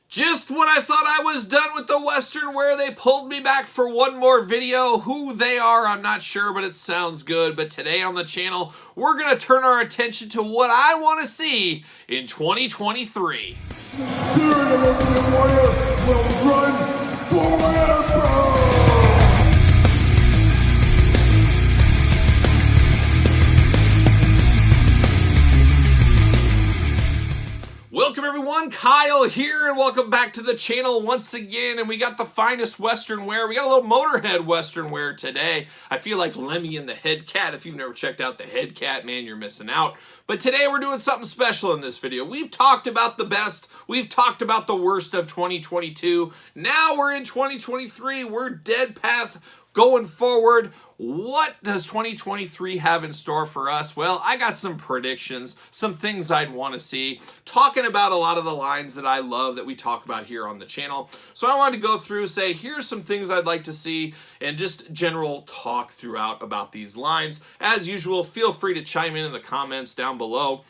Just when I thought I was done with the Western wear, they pulled me back for one more video. Who they are, I'm not sure, but it sounds good. But today on the channel, we're going to turn our attention to what I want to see in 2023. The spirit of Ultimate Warrior will run forever! Welcome everyone, Kyle here, and welcome back to the channel once again. And we got the finest Western wear. We got a little Motorhead Western wear today. I feel like Lemmy and the Head Cat. If you've never checked out the Head Cat, man, you're missing out. But today we're doing something special in this video. We've talked about the best. We've talked about the worst of 2022. Now we're in 2023. We're dead path going forward. What does 2023 have in store for us? Well, I got some predictions, some things I'd want to see, talking about a lot of the lines that I love that we talk about here on the channel. So I wanted to go through, say, here's some things I'd like to see, and just general talk throughout about these lines. As usual, feel free to chime in the comments down below.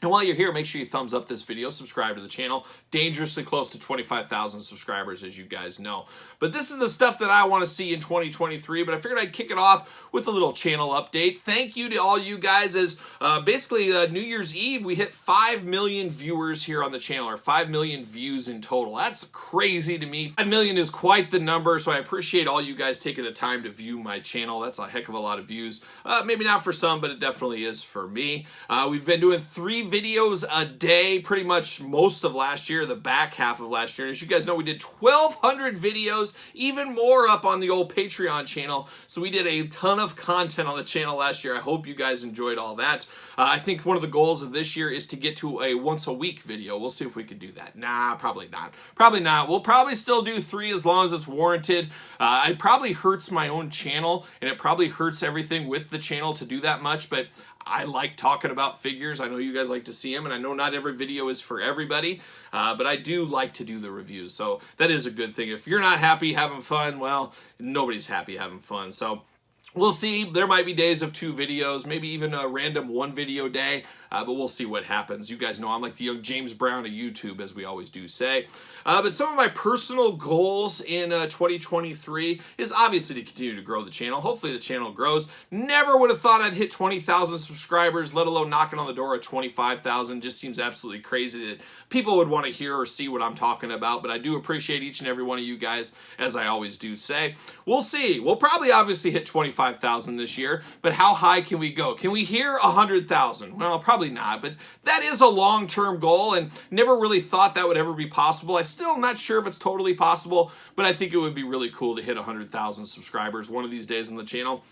And while you're here, make sure you thumbs up this video, subscribe to the channel. Dangerously close to 25,000 subscribers, as you guys know. But this is the stuff that I want to see in 2023, but I figured I'd kick it off with a little channel update. Thank you to all you guys, as basically New Year's Eve, we hit 5 million viewers here on the channel, or 5 million views in total. That's crazy to me. 5 million is quite the number, so I appreciate all you guys taking the time to view my channel. That's a heck of a lot of views. Maybe not for some, but it definitely is for me. We've been doing 3 videos a day pretty much most of last year, the back half of last year. And as you guys know, we did 1,200 videos, even more up on the old Patreon channel. So we did a ton of content on the channel last year. I hope you guys enjoyed all that. I think one of the goals of this year is to get to a once a week video. We'll see if we can do that. Nah, probably not. Probably not. We'll probably still do 3 as long as it's warranted. It probably hurts my own channel, and it probably hurts everything with the channel to do that much, but I like talking about figures. I know you guys like to see them, and I know not every video is for everybody, but I do like to do the reviews, so that is a good thing. If you're not happy having fun, well, nobody's happy having fun, so we'll see. There might be days of 2 videos, maybe even a random 1 video day, but we'll see what happens. You guys know I'm like the young James Brown of YouTube, as we always do say. But some of my personal goals in 2023 is obviously to continue to grow the channel. Hopefully the channel grows. Never would have thought I'd hit 20,000 subscribers, let alone knocking on the door at 25,000. Just seems absolutely crazy that people would want to hear or see what I'm talking about, but I do appreciate each and every one of you guys, as I always do say. We'll see. We'll probably obviously hit 25,000 this year, but how high can we go? Can we hear 100,000? Well, probably not, but that is a long-term goal, and never really thought that would ever be possible. I still am not sure if it's totally possible, but I think it would be really cool to hit 100,000 subscribers one of these days on the channel.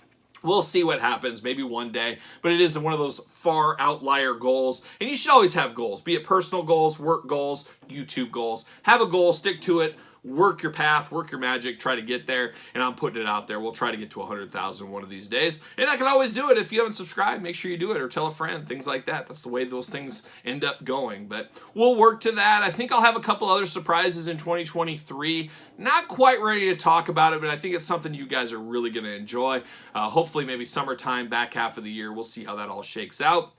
We'll see what happens, maybe one day, but it is one of those far outlier goals, and you should always have goals, be it personal goals, work goals, YouTube goals. Have a goal, stick to it, work your path, work your magic, try to get there, and I'm putting it out there. We'll try to get to 100,000 one of these days, and I can always do it. If you haven't subscribed, make sure you do it, or tell a friend, things like that. That's the way those things end up going, but we'll work to that. I think I'll have a couple other surprises in 2023. Not quite ready to talk about it, but I think it's something you guys are really going to enjoy. Hopefully maybe summertime, back half of the year. We'll see how that all shakes out.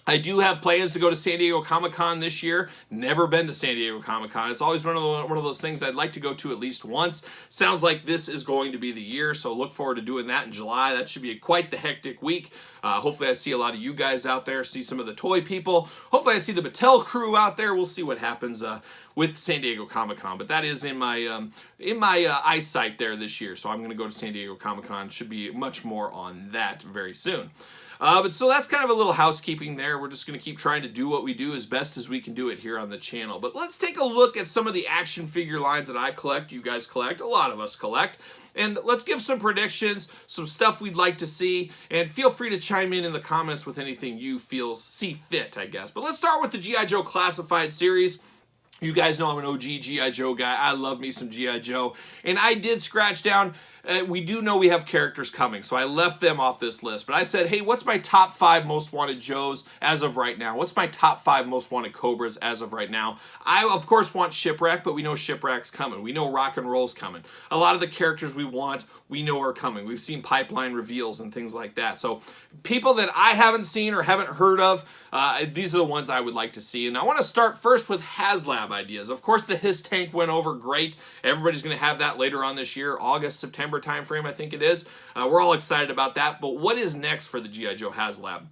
I do have plans to go to San Diego Comic-Con this year. Never been to San Diego Comic-Con. It's always been one of those things I'd like to go to at least once. Sounds like this is going to be the year, so look forward to doing that in July. That should be quite the hectic week. Hopefully I see a lot of you guys out there, see some of the toy people. Hopefully I see the Mattel crew out there. We'll see what happens with San Diego Comic-Con, but that is in my eyesight there this year, so I'm going to go to San Diego Comic-Con. Should be much more on that very soon. But so that's kind of a little housekeeping there. We're just going to keep trying to do what we do as best as we can do it here on the channel. But let's take a look at some of the action figure lines that I collect, you guys collect, a lot of us collect. And let's give some predictions, some stuff we'd like to see, and feel free to chime in the comments with anything you see fit, I guess. But let's start with the G.I. Joe Classified series. You guys know I'm an OG G.I. Joe guy. I love me some G.I. Joe. And I did scratch down, we do know we have characters coming, so I left them off this list. But I said, hey, what's my top 5 most wanted Joes as of right now? What's my top 5 most wanted Cobras as of right now? I, of course, want Shipwreck, but we know Shipwreck's coming. We know Rock and Roll's coming. A lot of the characters we want, we know are coming. We've seen pipeline reveals and things like that. So people that I haven't seen or haven't heard of, these are the ones I would like to see. And I want to start first with HasLab. collab ideas. Of course, the His Tank went over great. Everybody's going to have that later on this year, August, September timeframe, I think it is. We're all excited about that. But what is next for the G.I. Joe HasLab?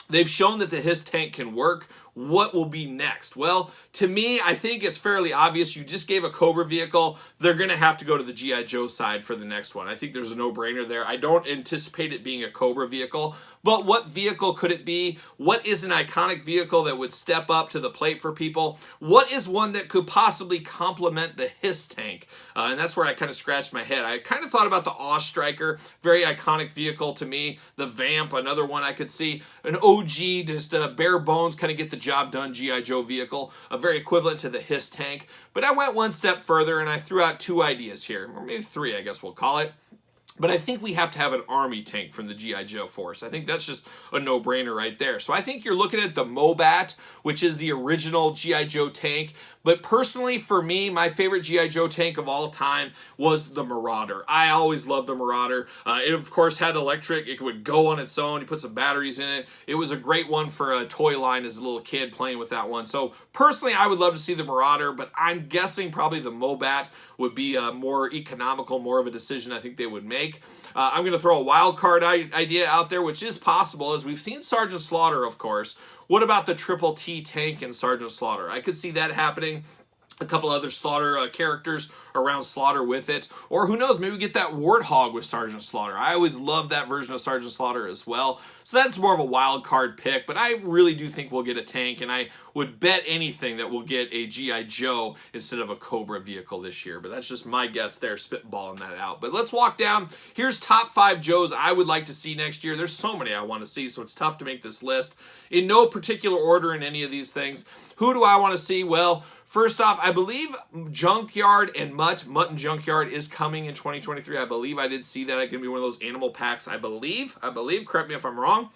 They've shown that the His Tank can work. What will be next? Well, to me, I think it's fairly obvious. You just gave a Cobra vehicle. They're going to have to go to the G.I. Joe side for the next one. I think there's a no-brainer there. I don't anticipate it being a Cobra vehicle, but what vehicle could it be? What is an iconic vehicle that would step up to the plate for people? What is one that could possibly complement the His Tank? And that's where I kind of scratched my head. I kind of thought about the Awe Striker, very iconic vehicle to me. The Vamp, another one I could see. An OG, just bare bones, kind of get the job done G.I. Joe vehicle, very equivalent to the His Tank. But I went one step further and I threw out two ideas here, or maybe three, I guess we'll call it. But I think we have to have an Army tank from the G.I. Joe force. I think that's just a no-brainer right there. So I think you're looking at the Mobat, which is the original G.I. Joe tank. But personally, for me, my favorite G.I. Joe tank of all time was the Marauder. I always loved the Marauder. It, of course, had electric. It would go on its own. You put some batteries in it. It was a great one for a toy line as a little kid playing with that one. So personally, I would love to see the Marauder, but I'm guessing probably the Mobat would be more economical, more of a decision I think they would make. I'm going to throw a wild card idea out there, which is possible, as we've seen Sergeant Slaughter, of course. What about the Triple T tank in Sergeant Slaughter? I could see that happening. A couple other Slaughter characters around Slaughter with it. Or who knows, maybe we get that Warthog with Sergeant Slaughter. I always loved that version of Sergeant Slaughter as well. So that's more of a wild card pick, but I really do think we'll get a tank, and I would bet anything that we'll get a G.I. Joe instead of a Cobra vehicle this year. But that's just my guess there, spitballing that out. But let's walk down. Here's top 5 Joes I would like to see next year. There's so many I want to see, so it's tough to make this list. In no particular order in any of these things. Who do I want to see? Well, first off, I believe Junkyard and Mutt and Junkyard is coming in 2023. I believe I did see that. It can be one of those animal packs, I believe. Correct me if I'm wrong.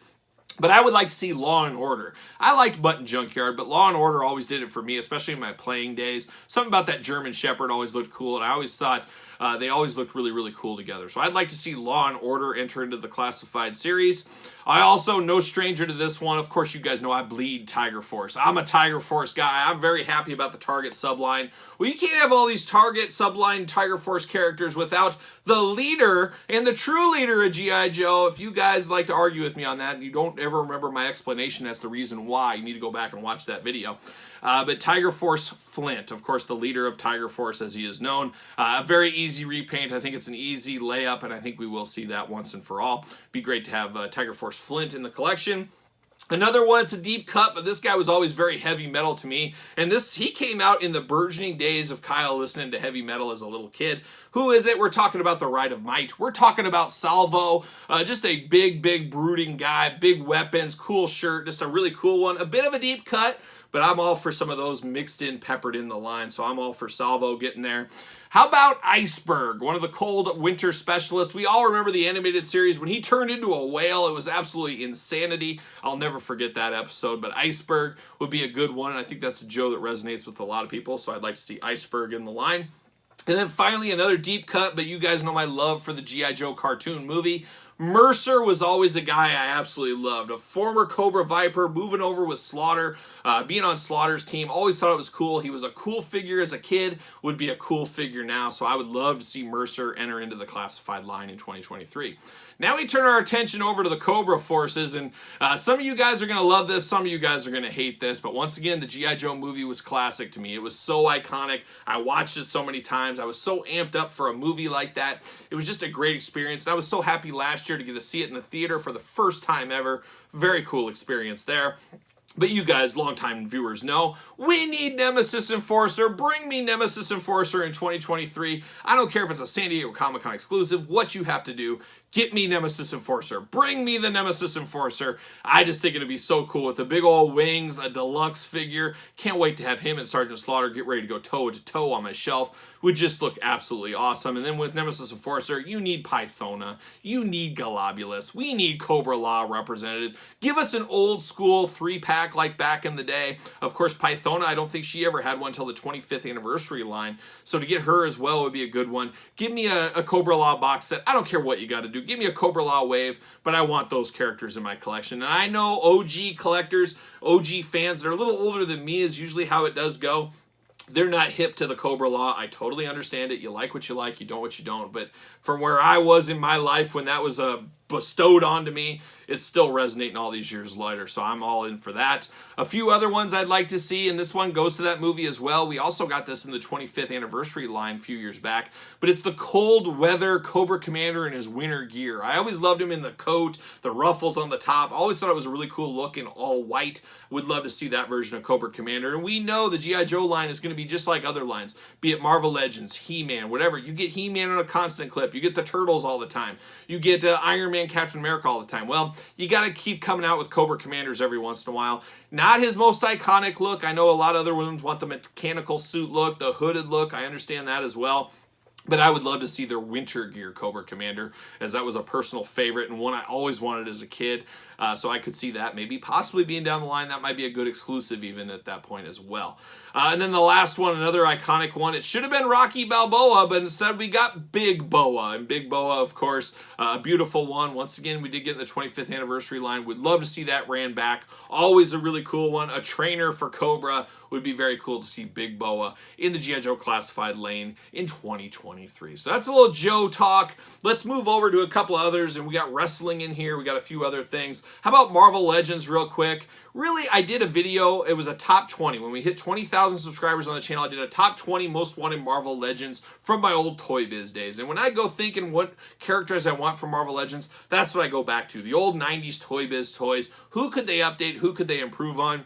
But I would like to see Law and Order. I liked Mutt and Junkyard, but Law and Order always did it for me, especially in my playing days. Something about that German Shepherd always looked cool, and I always thought they always looked really, really cool together. So I'd like to see Law and Order enter into the classified series. I also, no stranger to this one, of course you guys know I bleed Tiger Force. I'm a Tiger Force guy. I'm very happy about the Target subline. Well, you can't have all these Target subline Tiger Force characters without the leader and the true leader of G.I. Joe. If you guys like to argue with me on that and you don't ever remember my explanation as the reason why, you need to go back and watch that video. But Tiger Force Flint, of course, the leader of Tiger Force as he is known. A very easy repaint. I think it's an easy layup, and I think we will see that once and for all. Be great to have Tiger Force Flint in the collection. Another one, it's a deep cut, but this guy was always very heavy metal to me. And he came out in the burgeoning days of Kyle listening to heavy metal as a little kid. Who is it? We're talking about the Ride of Might. We're talking about Salvo, just a big brooding guy, big weapons, cool shirt, just a really cool one. A bit of a deep cut, but I'm all for some of those mixed in, peppered in the line, so I'm all for Salvo getting there. How about Iceberg, one of the cold winter specialists? We all remember the animated series. When he turned into a whale, it was absolutely insanity. I'll never forget that episode, but Iceberg would be a good one, and I think that's a Joe that resonates with a lot of people, so I'd like to see Iceberg in the line. And then finally, another deep cut, but you guys know my love for the G.I. Joe cartoon movie. Mercer was always a guy I absolutely loved. A former Cobra Viper, moving over with Slaughter, being on Slaughter's team. Always thought it was cool. He was a cool figure as a kid, would be a cool figure now. So I would love to see Mercer enter into the classified line in 2023. Now we turn our attention over to the Cobra forces, and some of you guys are going to love this, some of you guys are going to hate this, but once again, the G.I. Joe movie was classic to me. It was so iconic. I watched it so many times. I was so amped up for a movie like that. It was just a great experience, and I was so happy last year to get to see it in the theater for the first time ever. Very cool experience there. But you guys, longtime viewers, know we need Nemesis Enforcer. Bring me Nemesis Enforcer in 2023. I don't care if it's a San Diego Comic-Con exclusive. What you have to do, get me Nemesis Enforcer. Bring me the Nemesis Enforcer. I just think it'd be so cool with the big old wings, a deluxe figure. Can't wait to have him and Sergeant Slaughter get ready to go toe-to-toe on my shelf. Would just look absolutely awesome. And then with Nemesis Enforcer, you need Pythona. You need Galobulus. We need Cobra Law represented. Give us an old school 3-pack like back in the day. Of course, Pythona, I don't think she ever had one until the 25th anniversary line. So to get her as well would be a good one. Give me a Cobra Law box set. I don't care what you got to do. Give me a Cobra Law wave, but I want those characters in my collection. And I know OG collectors, OG fans that are a little older than me is usually how it does go. they're not hip to the Cobra law. I totally understand it. You like what you like, you don't what you don't. But from where I was in my life when that was bestowed onto me, it's still resonating all these years later. So I'm all in for that. A few other ones I'd like to see, and this one goes to that movie as well. We also got this in the 25th anniversary line a few years back, but it's the cold weather Cobra Commander in his winter gear. I always loved him in the coat, the ruffles on the top. I always thought it was a really cool look in all white. Would love to see that version of Cobra Commander. And we know the G.I. Joe line is going to be just like other lines, be it Marvel Legends, He-Man, whatever. You get He-Man on a constant clip. You get the Turtles all the time. You get Iron Man, Captain America all the time. Well, you got to keep coming out with Cobra Commanders every once in a while. Not his most iconic look. I know a lot of other ones want the mechanical suit look, the hooded look. I understand that as well. But I would love to see their winter gear Cobra Commander, as that was a personal favorite and one I always wanted as a kid. So I could see that maybe possibly being down the line. That might be a good exclusive even at that point as well. And then the last one, another iconic one. It should have been Rocky Balboa, but instead we got Big Boa. And Big Boa, of course, a beautiful one. Once again, we did get in the 25th anniversary line. We'd love to see that ran back. Always a really cool one. A trainer for Cobra. Would be very cool to see Big Boa in the G.I. Joe Classified lane in 2023. So that's a little Joe talk. Let's move over to a couple others, and we got wrestling in here. We got a few other things. How about Marvel Legends real quick? Really, I did a video. It was a top 20. When we hit 20,000 subscribers on the channel, I did a top 20 most wanted Marvel Legends from my old Toy Biz days. And when I go thinking what characters I want from Marvel Legends, that's what I go back to. The old 90s Toy Biz toys. Who could they update? Who could they improve on?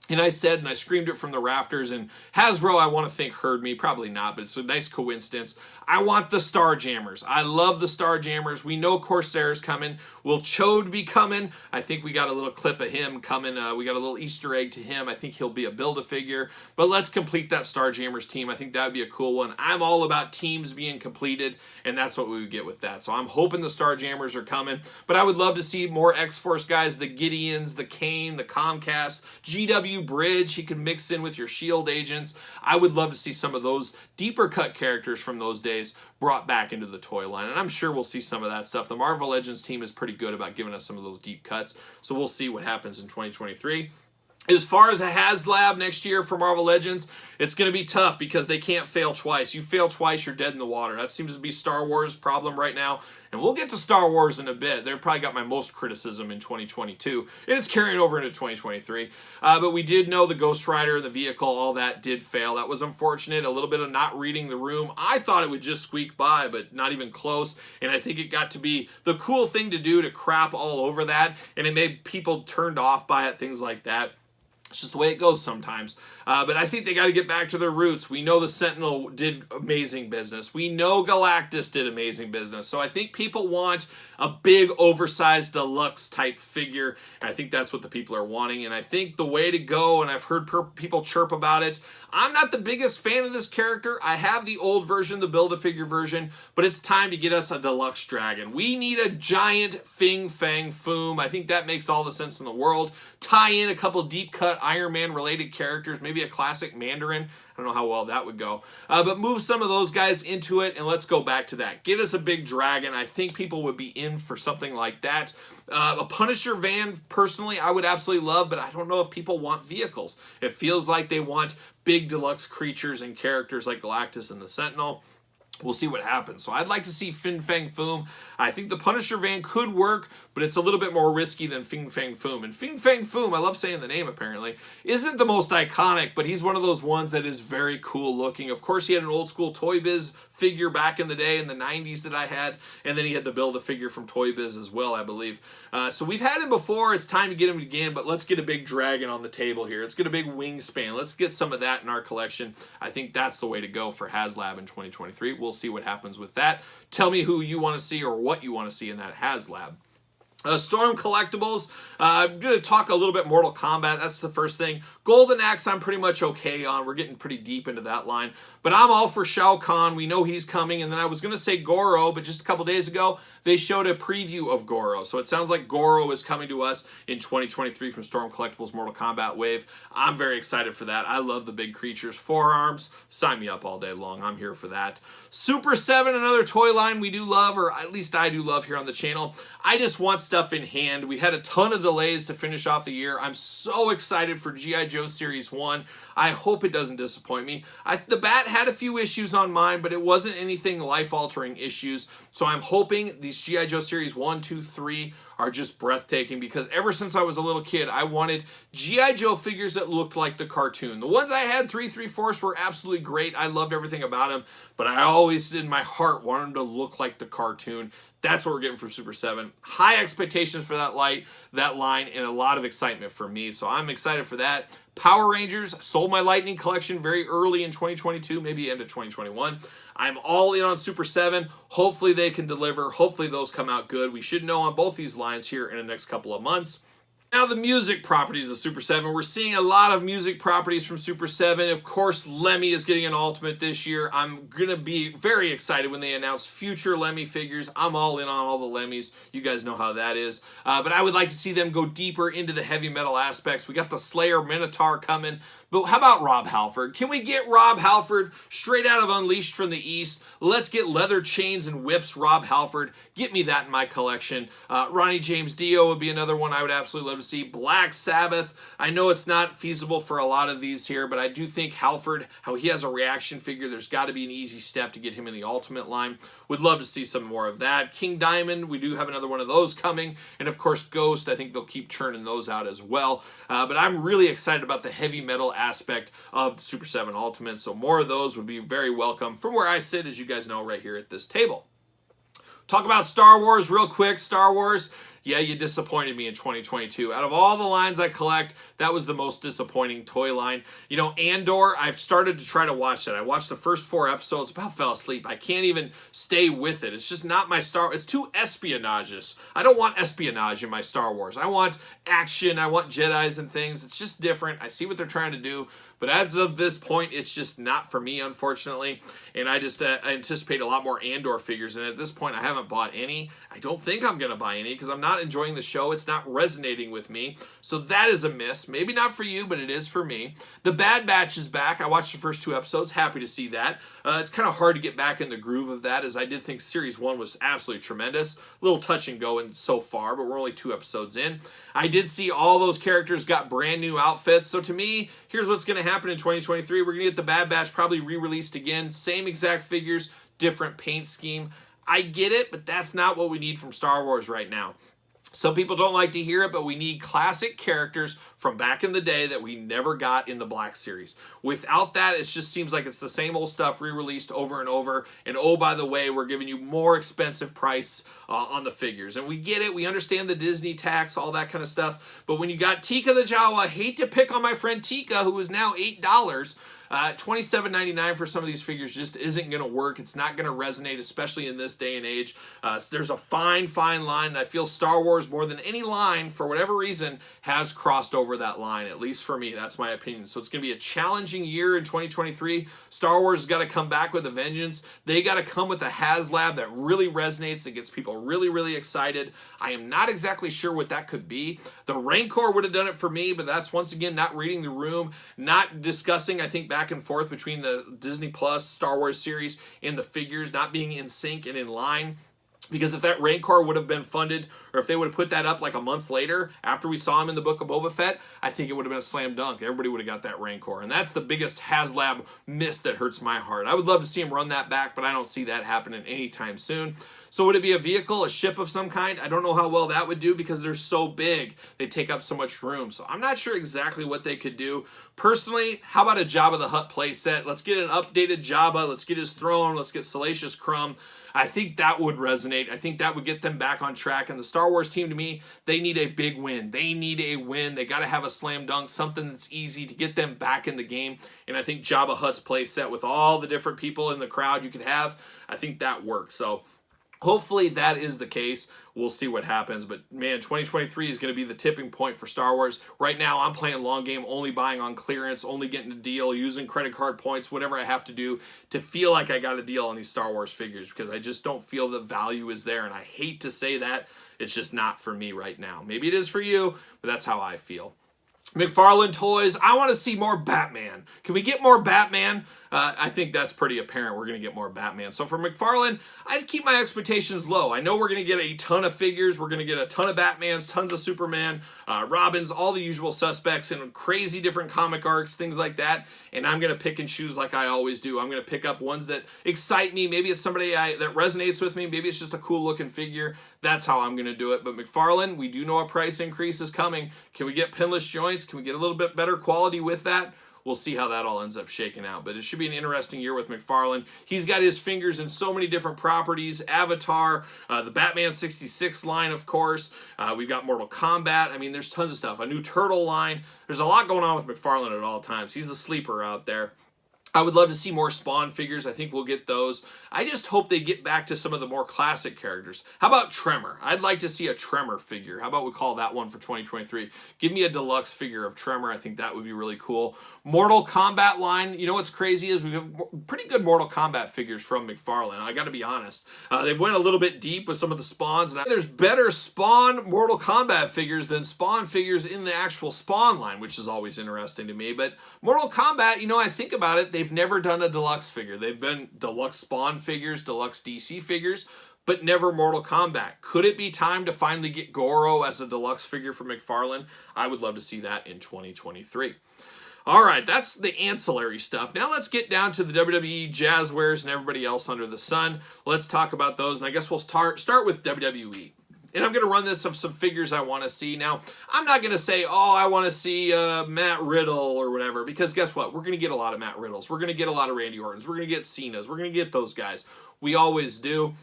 And I said, and I screamed it from the rafters, and Hasbro, I want to think, heard me. Probably not, but it's a nice coincidence. I want the Starjammers. I love the Starjammers. We know Corsair's coming. Will Chode be coming? I think we got a little clip of him coming. We got a little Easter egg to him. I think he'll be a Build-A-Figure. But let's complete that Starjammers team. I think that would be a cool one. I'm all about teams being completed, and that's what we would get with that. So I'm hoping the Starjammers are coming. But I would love to see more X-Force guys, the Gideons, the Kane, the Comcast, GW Bridge. He could mix in with your SHIELD agents. I would love to see some of those deeper cut characters from those days brought back into the toy line, and I'm sure we'll see some of that stuff. The Marvel Legends team is pretty good about giving us some of those deep cuts, so we'll see what happens in 2023. As far as a HasLab next year for Marvel Legends, it's going to be tough because they can't fail twice. You fail twice, you're dead in the water. That seems to be Star Wars' problem right now. And we'll get to Star Wars in a bit. They've probably got my most criticism in 2022. And it's carrying over into 2023. But we did know the Ghost Rider, the vehicle, all that did fail. That was unfortunate. A little bit of not reading the room. I thought it would just squeak by, but not even close. And I think it got to be the cool thing to do to crap all over that. And it made people turned off by it, things like that. It's just the way it goes sometimes. But I think they got to get back to their roots. We know the Sentinel did amazing business. We know Galactus did amazing business. So I think people want a big, oversized, deluxe type figure. And I think that's what the people are wanting. And I think the way to go, and I've heard people chirp about it, I'm not the biggest fan of this character. I have the old version, the Build-A-Figure version, but it's time to get us a deluxe dragon. We need a giant Fin Fang Foom. I think that makes all the sense in the world. Tie in a couple deep cut Iron Man related characters, maybe a classic Mandarin. I don't know how well that would go. But move some of those guys into it, and let's go back to that. Get us a big dragon. I think people would be in for something like that. A Punisher van, personally, I would absolutely love, but I don't know if people want vehicles. It feels like they want big deluxe creatures and characters like Galactus and the Sentinel. We'll see what happens. So I'd like to see Fin Fang Foom. I think the Punisher van could work, but it's a little bit more risky than Fin Fang Foom. And Fin Fang Foom, I love saying the name apparently, isn't the most iconic, but he's one of those ones that is very cool looking. Of course, he had an old school Toy Biz figure back in the day in the 90s that I had, and then he had the Build-A-Figure from Toy Biz as well, I believe. So we've had him before. It's time to get him again, but let's get a big dragon on the table here. Let's get a big wingspan. Let's get some of that in our collection. I think that's the way to go for HasLab in 2023. We'll see what happens with that. Tell me who you want to see or what you want to see in that HasLab. Storm Collectibles, I'm going to talk a little bit Mortal Kombat. That's the first thing. Golden Axe, I'm pretty much okay on. We're getting pretty deep into that line. But I'm all for Shao Kahn. We know he's coming. And then I was going to say Goro, but just a couple days ago, they showed a preview of Goro. So it sounds like Goro is coming to us in 2023 from Storm Collectibles Mortal Kombat Wave. I'm very excited for that. I love the big creatures. Forearms, sign me up all day long. I'm here for that. Super 7, another toy line we do love, or at least I do love here on the channel. I just want stuff stuff in hand. We had a ton of delays to finish off the year. I'm so excited for G.I. Joe Series 1. I hope it doesn't disappoint me. The bat had a few issues on mine, but it wasn't anything life-altering issues. So I'm hoping these G.I. Joe Series 1, 2, 3 are just breathtaking, because ever since I was a little kid, I wanted G.I. Joe figures that looked like the cartoon. The ones I had, 3/3 were absolutely great. I loved everything about them, but I always, in my heart, wanted them to look like the cartoon. That's what we're getting from Super 7. High expectations for that line, and a lot of excitement for me. So I'm excited for that. Power Rangers, sold my Lightning collection very early in 2022, maybe end of 2021. I'm all in on Super 7. Hopefully they can deliver. Hopefully those come out good. We should know on both these lines here in the next couple of months. Now, the music properties of Super 7. We're seeing a lot of music properties from Super 7. Of course, Lemmy is getting an Ultimate this year. I'm going to be very excited when they announce future Lemmy figures. I'm all in on all the Lemmys. You guys know how that is. But I would like to see them go deeper into the heavy metal aspects. We got the Slayer Minotaur coming. But how about Rob Halford? Can we get Rob Halford straight out of Unleashed from the East? Let's get leather chains and whips Rob Halford. Get me that in my collection. Ronnie James Dio would be another one I would absolutely love to see. Black Sabbath. I know it's not feasible for a lot of these here, but I do think Halford, how he has a reaction figure, there's got to be an easy step to get him in the Ultimate line. Would love to see some more of that. King Diamond, we do have another one of those coming. And of course, Ghost, I think they'll keep churning those out as well. But I'm really excited about the heavy metal aspect of the Super 7 Ultimate. So more of those would be very welcome from where I sit, as you guys know, right here at this table. Talk about Star Wars real quick. Star Wars, yeah, you disappointed me in 2022. Out of all the lines I collect, that was the most disappointing toy line. You know, Andor, I've started to try to watch that. I watched the first 4 episodes, about fell asleep. I can't even stay with it. It's just not my it's too espionage-ish. I don't want espionage in my Star Wars. I want action. I want Jedis and things. It's just different. I see what they're trying to do. But as of this point, it's just not for me, unfortunately. And I just I anticipate a lot more Andor figures. And at this point, I haven't bought any. I don't think I'm going to buy any because I'm not enjoying the show. It's not resonating with me. So that is a miss. Maybe not for you, but it is for me. The Bad Batch is back. I watched the first 2 episodes. Happy to see that. It's kind of hard to get back in the groove of that, as I did think Series 1 was absolutely tremendous. A little touch and go in so far, but we're only 2 episodes in. I did see all those characters got brand new outfits. So to me, here's what's going to happen in 2023. We're going to get the Bad Batch probably re-released again. Same exact figures, different paint scheme. I get it, but that's not what we need from Star Wars right now. Some people don't like to hear it, but we need classic characters from back in the day that we never got in the Black Series. Without that, it just seems like it's the same old stuff re-released over and over. And oh, by the way, we're giving you more expensive price on the figures. And we get it. We understand the Disney tax, all that kind of stuff. But when you got Tika the Jawa, hate to pick on my friend Tika, who is now $8, $27.99 for some of these figures just isn't going to work. It's not going to resonate, especially in this day and age. There's a fine line, and I feel Star Wars, more than any line, for whatever reason, has crossed over that line, at least for me. That's my opinion. So it's going to be a challenging year in 2023. Star Wars has got to come back with a vengeance. They got to come with a HasLab that really resonates, that gets people really, really excited. I am not exactly sure what that could be. The Rancor would have done it for me, but that's, once again, not reading the room, not discussing, I think, back and forth between the Disney Plus Star Wars series and the figures, not being in sync and in line. Because if that Rancor would have been funded, or if they would have put that up like a month later after we saw him in the Book of Boba Fett, I think it would have been a slam dunk. Everybody would have got that Rancor. And that's the biggest HasLab miss that hurts my heart. I would love to see him run that back, but I don't see that happening anytime soon. So would it be a vehicle, a ship of some kind? I don't know how well that would do because they're so big. They take up so much room. So I'm not sure exactly what they could do. Personally, how about a Jabba the Hutt playset? Let's get an updated Jabba. Let's get his throne. Let's get Salacious Crumb. I think that would resonate. I think that would get them back on track. And the Star Wars team, to me, they need a big win. They need a win. They got to have a slam dunk, something that's easy to get them back in the game. And I think Jabba Hutt's playset with all the different people in the crowd you could have, I think that works. So hopefully that is the case. We'll see what happens. But man, 2023 is going to be the tipping point for Star Wars. Right now, I'm playing long game, only buying on clearance, only getting a deal, using credit card points, whatever I have to do to feel like I got a deal on these Star Wars figures, because I just don't feel the value is there. And I hate to say that. It's just not for me right now. Maybe it is for you, but that's how I feel. McFarlane Toys, I want to see more Batman. Can we get more Batman? I think that's pretty apparent. We're going to get more Batman. So for McFarlane, I'd keep my expectations low. I know we're going to get a ton of figures. We're going to get a ton of Batmans, tons of Superman, Robins, all the usual suspects in crazy different comic arcs, things like that. And I'm going to pick and choose like I always do. I'm going to pick up ones that excite me. Maybe it's somebody that resonates with me. Maybe it's just a cool looking figure. That's how I'm going to do it. But McFarlane, we do know a price increase is coming. Can we get pinless joints? Can we get a little bit better quality with that? We'll see how that all ends up shaking out. But it should be an interesting year with McFarlane. He's got his fingers in so many different properties. Avatar, the Batman 66 line, of course. We've got Mortal Kombat. I mean, there's tons of stuff. A new Turtle line. There's a lot going on with McFarlane at all times. He's a sleeper out there. I would love to see more Spawn figures. I think we'll get those. I just hope they get back to some of the more classic characters. How about Tremor? I'd like to see a Tremor figure. How about we call that one for 2023? Give me a deluxe figure of Tremor. I think that would be really cool. Mortal Kombat line. You know what's crazy is we have pretty good Mortal Kombat figures from McFarlane. I got to be honest. They've went a little bit deep with some of the Spawns. And there's better Spawn Mortal Kombat figures than Spawn figures in the actual Spawn line, which is always interesting to me. But Mortal Kombat, you know, I think about it, they've never done a deluxe figure. They've been deluxe Spawn figures, deluxe DC figures, but never Mortal Kombat. Could it be time to finally get Goro as a deluxe figure for McFarlane? I would love to see that in 2023. All right, that's the ancillary stuff. Now let's get down to the WWE, Jazzwares, and everybody else under the sun. Let's talk about those, and I guess we'll start with WWE. And I'm going to run this of some figures I want to see. Now, I'm not going to say, oh, I want to see Matt Riddle or whatever, because guess what? We're going to get a lot of Matt Riddles. We're going to get a lot of Randy Ortons. We're going to get Cenas. We're going to get those guys. We always do.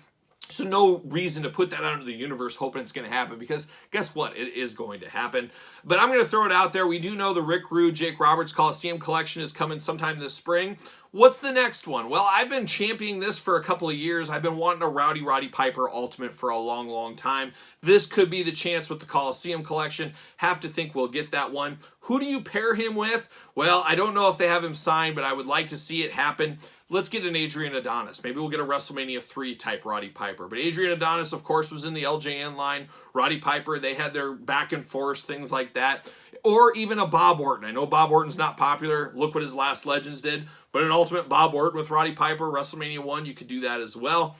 So no reason to put that out into the universe hoping it's going to happen, because guess what? It is going to happen. But I'm going to throw it out there. We do know the Rick Rude, Jake Roberts Coliseum collection is coming sometime this spring. What's the next one? Well, I've been championing this for a couple of years. I've been wanting a Roddy Piper Ultimate for a long, long time. This could be the chance with the Coliseum collection. Have to think we'll get that one. Who do you pair him with? Well, I don't know if they have him signed, but I would like to see it happen. Let's get an Adrian Adonis. Maybe we'll get a WrestleMania 3 type Roddy Piper. But Adrian Adonis, of course, was in the LJN line. Roddy Piper, they had their back and forth, things like that. Or even a Bob Orton. I know Bob Orton's not popular. Look what his last Legends did. But an Ultimate Bob Orton with Roddy Piper, WrestleMania 1, you could do that as well.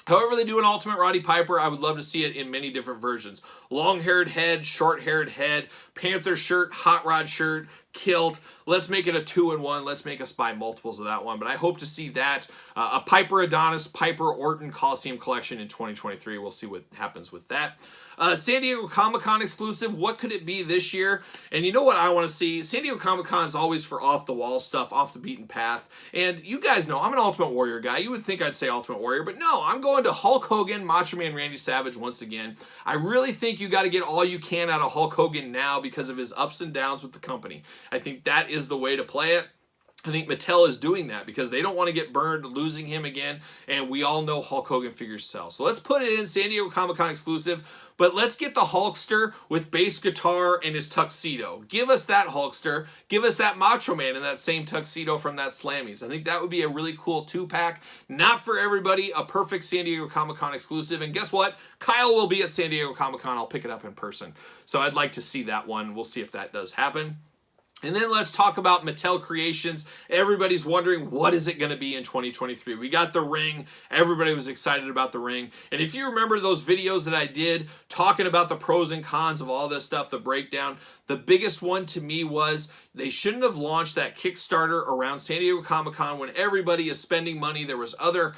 However they do an Ultimate Roddy Piper, I would love to see it in many different versions. Long-haired head, short-haired head, Panther shirt, Hot Rod shirt, kilt. Let's make it a 2-in-1. Let's make us buy multiples of that one. But I hope to see that. A Piper Adonis, Piper Orton Coliseum collection in 2023. We'll see what happens with that. San Diego Comic-Con exclusive. What could it be this year? And you know what I want to see? San Diego Comic-Con is always for off-the-wall stuff, off the beaten path. And you guys know I'm an Ultimate Warrior guy. You would think I'd say Ultimate Warrior, but no, I'm going to Hulk Hogan, Macho Man Randy Savage once again. I really think you got to get all you can out of Hulk Hogan now because of his ups and downs with the company. I think that is the way to play it. I think Mattel is doing that because they don't want to get burned losing him again, and we all know Hulk Hogan figures sell. So let's put it in San Diego Comic-Con exclusive, but let's get the Hulkster with bass guitar and his tuxedo. Give us that Hulkster. Give us that Macho Man in that same tuxedo from that Slammies. I think that would be a really cool 2-pack. Not for everybody, a perfect San Diego Comic-Con exclusive. And guess what? Kyle will be at San Diego Comic-Con. I'll pick it up in person. So I'd like to see that one. We'll see if that does happen. And then let's talk about Mattel Creations. Everybody's wondering, what is it going to be in 2023? We got the ring. Everybody was excited about the ring. And if you remember those videos that I did talking about the pros and cons of all this stuff, the breakdown, the biggest one to me was they shouldn't have launched that Kickstarter around San Diego Comic-Con when everybody is spending money. There was other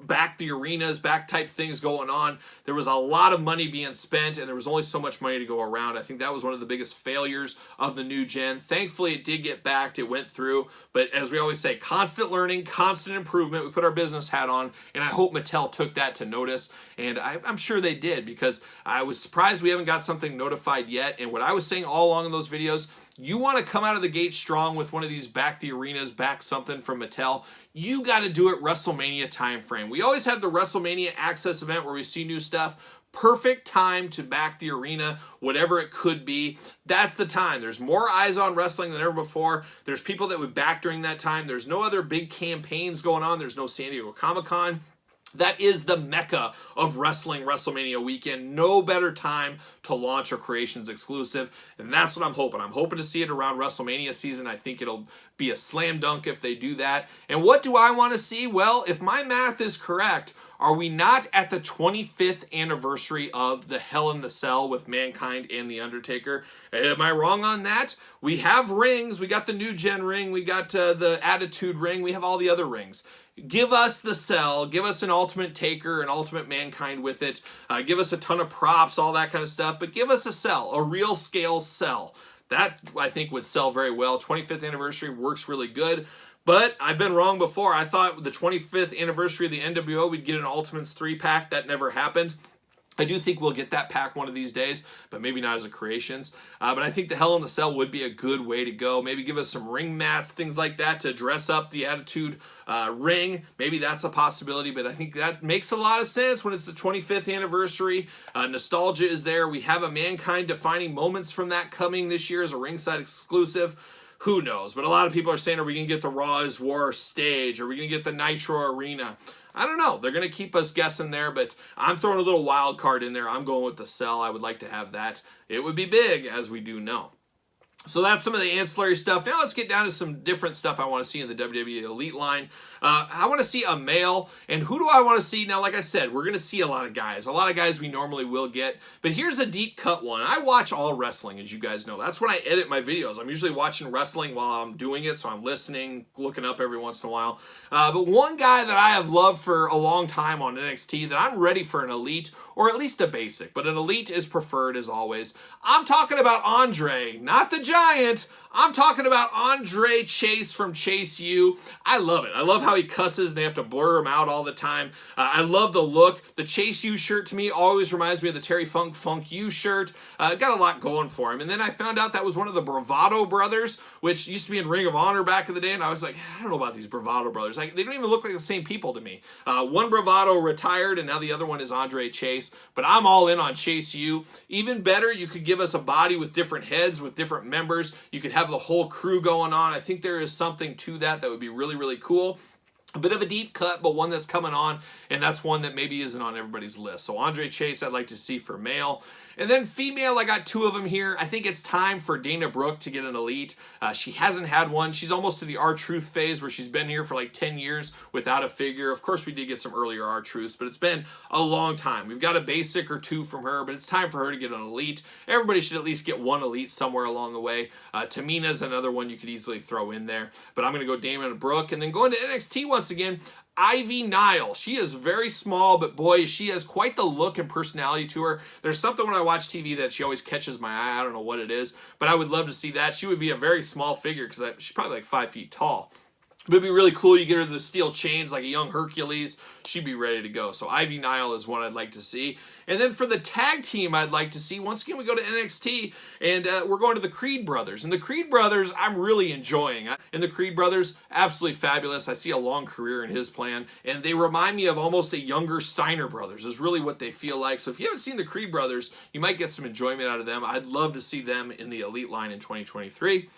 back the arenas, back type things going on. There was a lot of money being spent, and there was only so much money to go around. I think that was one of the biggest failures of the new gen. Thankfully, it did get backed. It went through. But as we always say, constant learning, constant improvement. We put our business hat on, and I hope Mattel took that to notice. And I'm sure they did, because I was surprised we haven't got something notified yet. And what I was saying all along in those videos, you want to come out of the gate strong with one of these back the arenas, back something from Mattel, you got to do it WrestleMania time frame. We always have the WrestleMania Access event where we see new stuff. Perfect time to back the arena, whatever it could be. That's the time. There's more eyes on wrestling than ever before. There's people that would back during that time. There's no other big campaigns going on. There's no San Diego Comic-Con. That is the mecca of wrestling, WrestleMania weekend. No better time to launch a Creations exclusive, and that's what I'm hoping. I'm hoping to see it around WrestleMania season. I think it'll be a slam dunk if they do that. And what do I want to see? Well, if my math is correct, are we not at the 25th anniversary of the Hell in the Cell with Mankind and The Undertaker? Am I wrong on that? We have rings. We got the New Gen ring. We got the Attitude ring. We have all the other rings. Give us the Cell. Give us an Ultimate Taker, an Ultimate Mankind with it. Give us a ton of props, all that kind of stuff. But give us a Cell, a real scale Cell. That, I think, would sell very well. 25th anniversary works really good. But I've been wrong before. I thought the 25th anniversary of the NWO, we'd get an Ultimates 3-pack. That never happened. I do think we'll get that pack one of these days, but maybe not as a Creations. But I think the Hell in the Cell would be a good way to go. Maybe give us some ring mats, things like that, to dress up the Attitude ring. Maybe that's a possibility, but I think that makes a lot of sense when it's the 25th anniversary. Nostalgia is there. We have a Mankind defining moments from that coming this year as a ringside exclusive. Who knows? But a lot of people are saying, are we going to get the Raw is War stage? Are we going to get the Nitro Arena? I don't know. They're going to keep us guessing there, but I'm throwing a little wild card in there. I'm going with the Cell. I would like to have that. It would be big, as we do know. So that's some of the ancillary stuff. Now let's get down to some different stuff I want to see in the WWE Elite line. I want to see a male, and who do I want to see? Now, like I said, we're going to see a lot of guys we normally will get, but here's a deep cut one. I watch all wrestling, as you guys know. That's when I edit my videos. I'm usually watching wrestling while I'm doing it, so I'm listening, looking up every once in a while. But one guy that I have loved for a long time on NXT that I'm ready for an elite, or at least a basic, but an elite is preferred as always. I'm talking about Andre, not the Giant. I'm talking about Andre Chase from Chase U. I love it. I love how he cusses and they have to blur him out all the time. I love the look. The Chase U shirt to me always reminds me of the Terry Funk Funk U shirt. Got a lot going for him. And then I found out that was one of the Bravado brothers, which used to be in Ring of Honor back in the day. And I was like, I don't know about these Bravado brothers. Like, they don't even look like the same people to me. One Bravado retired and now the other one is Andre Chase. But I'm all in on Chase U. Even better, you could give us a body with different heads, with different members. You could have the whole crew going on. I think there is something to that would be really, really cool. A bit of a deep cut, but one that's coming on, and that's one that maybe isn't on everybody's list. So Andre Chase, I'd like to see for male. And then female, I got two of them here. I think it's time for Dana Brooke to get an elite. She hasn't had one. She's almost to the R-Truth phase where she's been here for like 10 years without a figure. Of course, we did get some earlier R-Truths, but it's been a long time. We've got a basic or two from her, but it's time for her to get an elite. Everybody should at least get one elite somewhere along the way. Tamina's another one you could easily throw in there. But I'm going to go Dana Brooke. And then going to NXT once again, Ivy Nile. She is very small, but boy, she has quite the look and personality to her. There's something when I watch TV that she always catches my eye. I don't know what it is, but I would love to see that. She would be a very small figure because she's probably like 5 feet tall. But it'd be really cool. You get her the steel chains like a young Hercules. She'd be ready to go. So Ivy Nile is one I'd like to see. And then for the tag team, I'd like to see, once again, we go to NXT, and we're going to the Creed Brothers. And the Creed Brothers, I'm really enjoying. And the Creed Brothers, absolutely fabulous. I see a long career in his plan. And they remind me of almost a younger Steiner Brothers, is really what they feel like. So if you haven't seen the Creed Brothers, you might get some enjoyment out of them. I'd love to see them in the Elite line in 2023.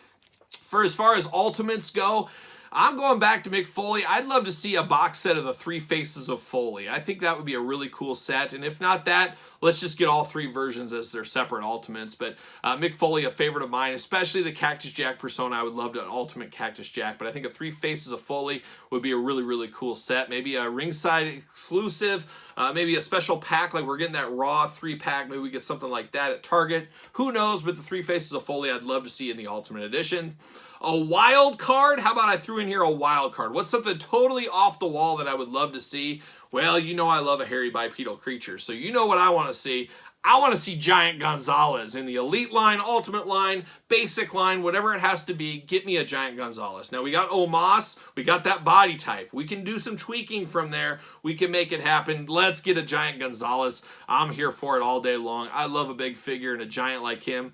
For as far as Ultimates go, I'm going back to Mick Foley. I'd love to see a box set of the three faces of Foley. I think that would be a really cool set. And if not that, let's just get all three versions as their separate Ultimates. But Mick Foley, a favorite of mine, especially the Cactus Jack persona. I would love an Ultimate Cactus Jack. But I think a three faces of Foley would be a really, really cool set. Maybe a ringside exclusive. Maybe a special pack, like we're getting that Raw 3-pack. Maybe we get something like that at Target. Who knows? But the three faces of Foley, I'd love to see in the Ultimate Edition. A wild card? How about I threw in here a wild card? What's something totally off the wall that I would love to see? Well, you know I love a hairy bipedal creature, so you know what I want to see. I want to see Giant Gonzalez in the Elite line, Ultimate line, Basic line, whatever it has to be. Get me a Giant Gonzalez. Now, we got Omos. We got that body type. We can do some tweaking from there. We can make it happen. Let's get a Giant Gonzalez. I'm here for it all day long. I love a big figure and a giant like him.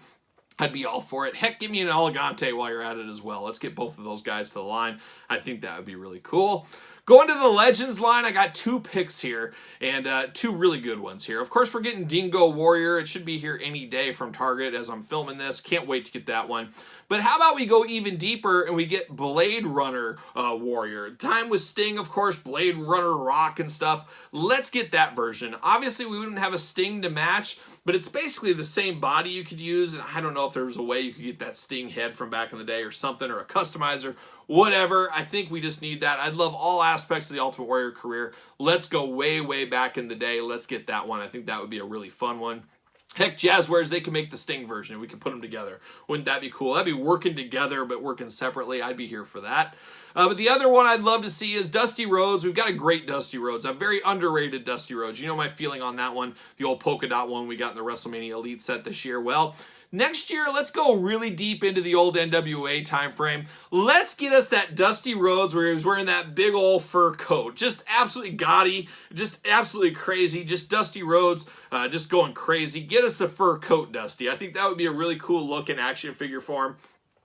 I'd be all for it. Heck, give me an Elegante while you're at it as well. Let's get both of those guys to the line. I think that would be really cool. Going to the Legends line, I got 2 picks here, and 2 really good ones here. Of course, we're getting Dingo Warrior. It should be here any day from Target as I'm filming this. Can't wait to get that one. But how about we go even deeper and we get Blade Runner Warrior? Time with Sting, of course, Blade Runner Rock and stuff. Let's get that version. Obviously, we wouldn't have a Sting to match, but it's basically the same body you could use, and I don't know if there was a way you could get that Sting head from back in the day or something, or a customizer, whatever. I think we just need that. I'd love all aspects of the Ultimate Warrior career. Let's go way, way back in the day. Let's get that one. I think that would be a really fun one. Heck, Jazzwares, they can make the Sting version and we can put them together. Wouldn't that be cool? That'd be working together but working separately. I'd be here for that. But the other one I'd love to see is Dusty Rhodes. We've got a great Dusty Rhodes, a very underrated Dusty Rhodes. You know my feeling on that one, the old polka dot one we got in the WrestleMania Elite set this year. Well, next year, let's go really deep into the old NWA time frame. Let's get us that Dusty Rhodes where he was wearing that big old fur coat. Just absolutely gaudy, just absolutely crazy. Just Dusty Rhodes, just going crazy. Get us the fur coat, Dusty. I think that would be a really cool look in action figure form.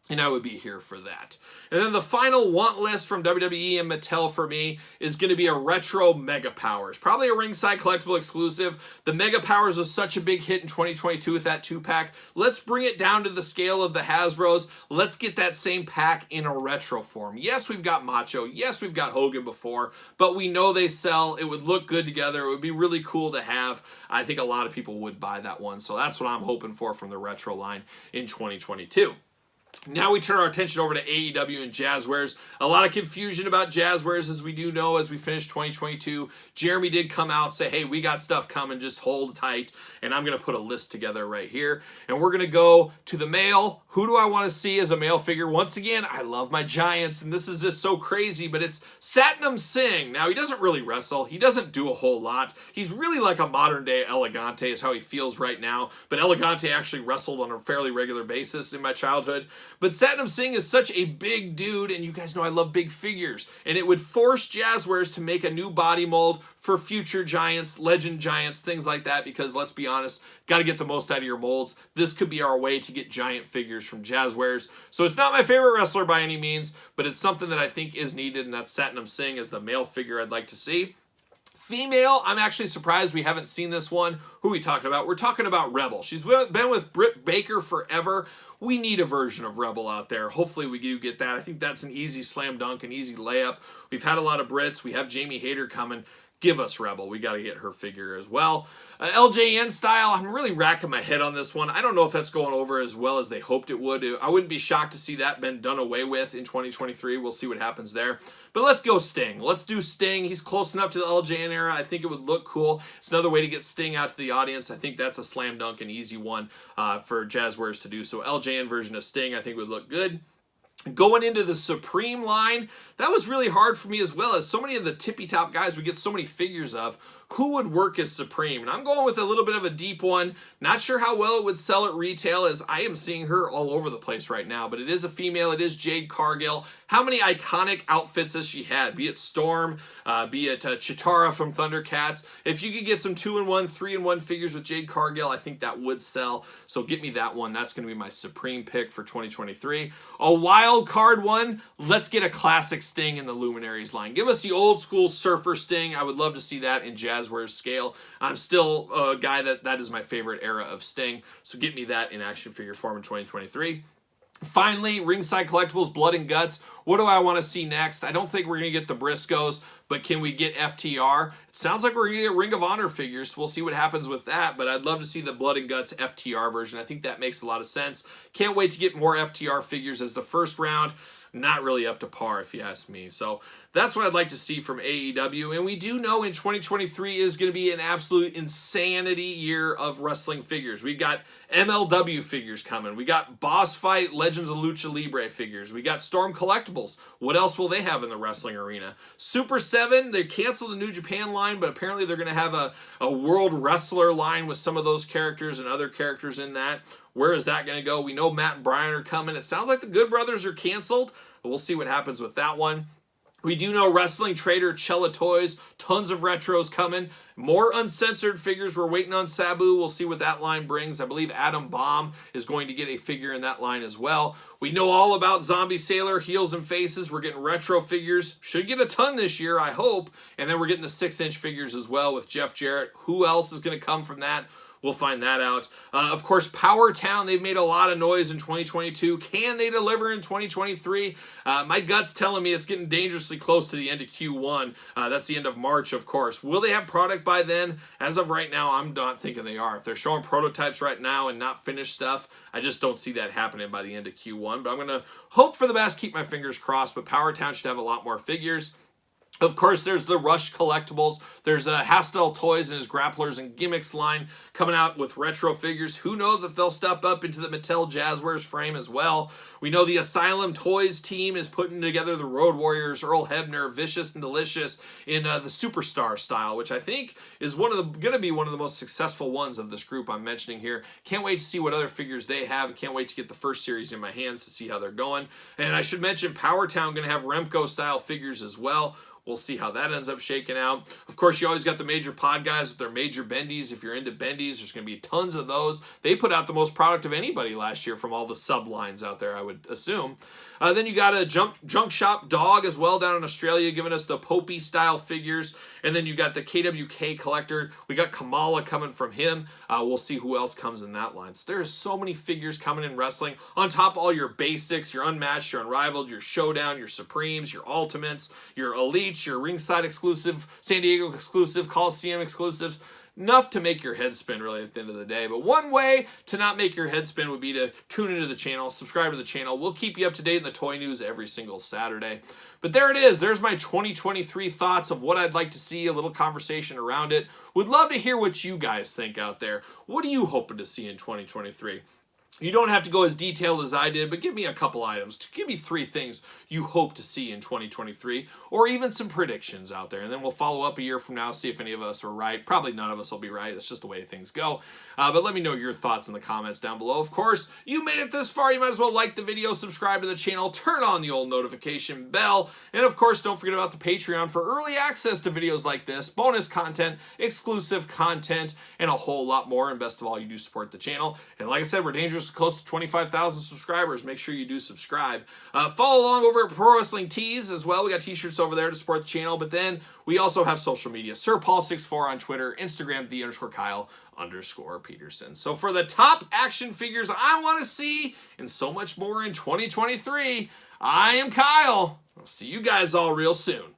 And I would be here for that. And then the final want list from WWE and Mattel for me is going to be a retro Mega Powers. Probably a ringside collectible exclusive. The Mega Powers was such a big hit in 2022 with that 2-pack. Let's bring it down to the scale of the Hasbros. Let's get that same pack in a retro form. Yes, we've got Macho. Yes, we've got Hogan before. But we know they sell. It would look good together. It would be really cool to have. I think a lot of people would buy that one. So that's what I'm hoping for from the retro line in 2022. Now we turn our attention over to AEW and Jazzwares. A lot of confusion about Jazzwares, as we do know, as we finish 2022. Jeremy did come out and say, hey, we got stuff coming, just hold tight. And I'm going to put a list together right here. And we're going to go to the male. Who do I want to see as a male figure? Once again, I love my Giants, and this is just so crazy, but it's Satnam Singh. Now, he doesn't really wrestle. He doesn't do a whole lot. He's really like a modern-day Elegante is how he feels right now. But Elegante actually wrestled on a fairly regular basis in my childhood. But Satnam Singh is such a big dude, and you guys know I love big figures. And it would force Jazzwares to make a new body mold for future Giants, legend Giants, things like that, because let's be honest, got to get the most out of your molds. This could be our way to get giant figures from Jazzwares. So it's not my favorite wrestler by any means, but it's something that I think is needed, and that's Satnam Singh as the male figure I'd like to see. Female, I'm actually surprised we haven't seen this one. Who are we talking about? We're talking about Rebel. She's been with Britt Baker forever. We need a version of Rebel out there. Hopefully we do get that. I think that's an easy slam dunk, an easy layup. We've had a lot of Brits. We have Jamie Hayter coming. Give us Rebel. We got to get her figure as well. LJN style, I'm really racking my head on this one. I don't know if that's going over as well as they hoped it would. I wouldn't be shocked to see that been done away with in 2023. We'll see what happens there. But let's go Sting. Let's do Sting. He's close enough to the LJN era. I think it would look cool. It's another way to get Sting out to the audience. I think that's a slam dunk, an easy one for Jazzwares to do. So LJN version of Sting I think would look good. Going into the Supreme line, that was really hard for me as well, as so many of the tippy-top guys we get so many figures of. Who would work as Supreme? And I'm going with a little bit of a deep one. Not sure how well it would sell at retail, as I am seeing her all over the place right now. But it is a female. It is Jade Cargill. How many iconic outfits has she had? Be it Storm, be it Chitara from Thundercats. If you could get some 2-in-1, 3-in-1 figures with Jade Cargill, I think that would sell. So get me that one. That's going to be my Supreme pick for 2023. A wild card one. Let's get a classic Sting in the Luminaries line. Give us the old school Surfer Sting. I would love to see that in Jazzwares scale. I'm still a guy that is my favorite era of Sting. So get me that in action figure form in 2023. Finally, Ringside Collectibles, Blood and Guts. What do I want to see next? I don't think we're going to get the Briscoes, but can we get FTR? It sounds like we're going to get Ring of Honor figures. We'll see what happens with that, but I'd love to see the Blood and Guts FTR version. I think that makes a lot of sense. Can't wait to get more FTR figures as the first round. Not really up to par, if you ask me. So that's what I'd like to see from AEW. And we do know in 2023 is going to be an absolute insanity year of wrestling figures. We got MLW figures coming. We got Boss Fight Legends of Lucha Libre figures. We got Storm Collectibles. What else will they have in the wrestling arena? Super 7, they canceled the New Japan line, but apparently they're going to have a World Wrestler line with some of those characters and other characters in that. Where is that going to go? We know Matt and Brian are coming. It sounds like the Good Brothers are canceled. We'll see what happens with that one. We do know Wrestling Trader, Cella Toys, tons of retros coming. More uncensored figures. We're waiting on Sabu. We'll see what that line brings. I believe Adam Bomb is going to get a figure in that line as well. We know all about Zombie Sailor, Heels and Faces. We're getting retro figures. Should get a ton this year, I hope. And then we're getting the 6-inch figures as well with Jeff Jarrett. Who else is going to come from that? We'll find that out. Of course, Power Town, they've made a lot of noise in 2022. Can they deliver in 2023? My gut's telling me it's getting dangerously close to the end of Q1. That's the end of March, of course. Will they have product by then? As of right now, I'm not thinking they are. If they're showing prototypes right now and not finished stuff, I just don't see that happening by the end of Q1. But I'm going to hope for the best, keep my fingers crossed. But Power Town should have a lot more figures. Of course, there's the Rush collectibles. There's Hastel Toys and his Grapplers and Gimmicks line coming out with retro figures. Who knows if they'll step up into the Mattel Jazzwares frame as well. We know the Asylum Toys team is putting together the Road Warriors, Earl Hebner, Vicious and Delicious in the Superstar style, which I think is going to be one of the most successful ones of this group I'm mentioning here. Can't wait to see what other figures they have, and can't wait to get the first series in my hands to see how they're going. And I should mention Power Town going to have Remco style figures as well. We'll see how that ends up shaking out. Of course, you always got the major pod guys with their major bendies. If you're into bendies, there's going to be tons of those. They put out the most product of anybody last year from all the sublines out there, I would assume. Then you got a junk shop dog as well down in Australia, giving us the Popey style figures. And then you got the KWK collector. We got Kamala coming from him. We'll see who else comes in that line. So there's so many figures coming in wrestling. On top of all your basics, your unmatched, your unrivaled, your showdown, your supremes, your ultimates, your elites, your ringside exclusive, San Diego exclusive, Coliseum exclusives. Enough to make your head spin, really, at the end of the day. But one way to not make your head spin would be to tune into the channel, subscribe to the channel. We'll keep you up to date in the toy news every single Saturday. But there it is. There's my 2023 thoughts of what I'd like to see, a little conversation around it. Would love to hear what you guys think out there. What are you hoping to see in 2023? You don't have to go as detailed as I did, but give me a couple items. Give me 3 things you hope to see in 2023, or even some predictions out there. And then we'll follow up a year from now, see if any of us are right. Probably none of us will be right. That's just the way things go. But let me know your thoughts in the comments down below. Of course, you made it this far. You might as well like the video, subscribe to the channel, turn on the old notification bell. And of course, don't forget about the Patreon for early access to videos like this, bonus content, exclusive content, and a whole lot more. And best of all, you do support the channel. And like I said, we're dangerous close to 25,000 subscribers. Make sure you do subscribe. Follow along over at Pro Wrestling Tees as well. We got t-shirts over there to support the channel. But then we also have social media. Sir Paul64 on Twitter, Instagram, _Kyle_Peterson. So for the top action figures I want to see and so much more in 2023, I am Kyle. I'll see you guys all real soon.